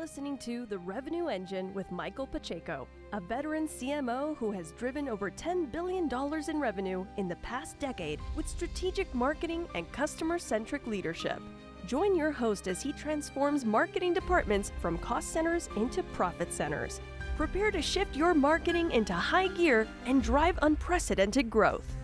listening to The Revenue Engine with Michael Pacheco, a veteran CMO who has driven over $10 billion in revenue in the past decade with strategic marketing and customer-centric leadership. Join your host as he transforms marketing departments from cost centers into profit centers. Prepare to shift your marketing into high gear and drive unprecedented growth.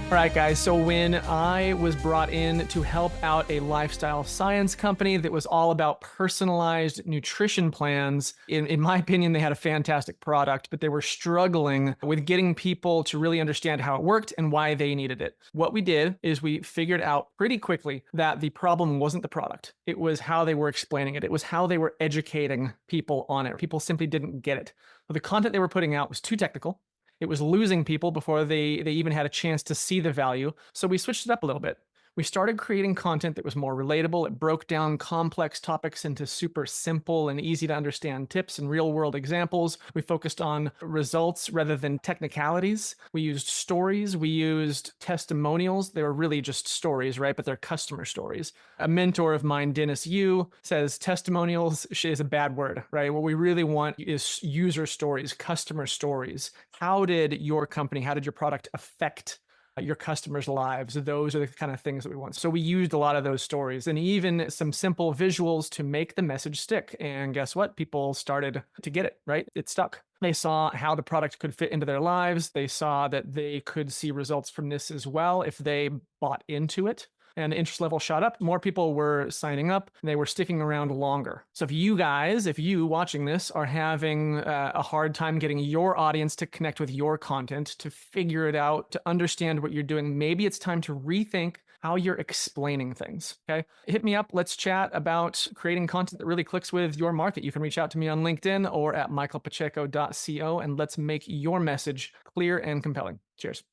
All right, guys, so when I was brought in to help out a lifestyle science company that was all about personalized nutrition plans, in my opinion, they had a fantastic product, but they were struggling with getting people to really understand how it worked and why they needed it. What we did is we figured out pretty quickly that the problem wasn't the product. It was how they were explaining it. It was how they were educating people on it. People simply didn't get it. The content they were putting out was too technical. It was losing people before they even had a chance to see the value. So we switched it up a little bit. We started creating content that was more relatable. It broke down complex topics into super simple and easy to understand tips and real world examples. We focused on results rather than technicalities. We used stories. We used testimonials. They were really just stories, right? But they're customer stories. A mentor of mine, Dennis Yu, says testimonials is a bad word, right? What we really want is user stories, customer stories. How did your company, how did your product affect your customers' lives? Those are the kind of things that we want. So we used a lot of those stories and even some simple visuals to make the message stick. And guess what? People started to get it, right? It stuck. They saw how the product could fit into their lives. They saw that they could see results from this as well if they bought into it. And the interest level shot up. More people were signing up and they were sticking around longer. So if you watching this are having a hard time getting your audience to connect with your content, to figure it out, to understand what you're doing, maybe it's time to rethink how you're explaining things, okay? Hit me up. Let's chat about creating content that really clicks with your market. You can reach out to me on LinkedIn or at michaelpacheco.co and let's make your message clear and compelling. Cheers.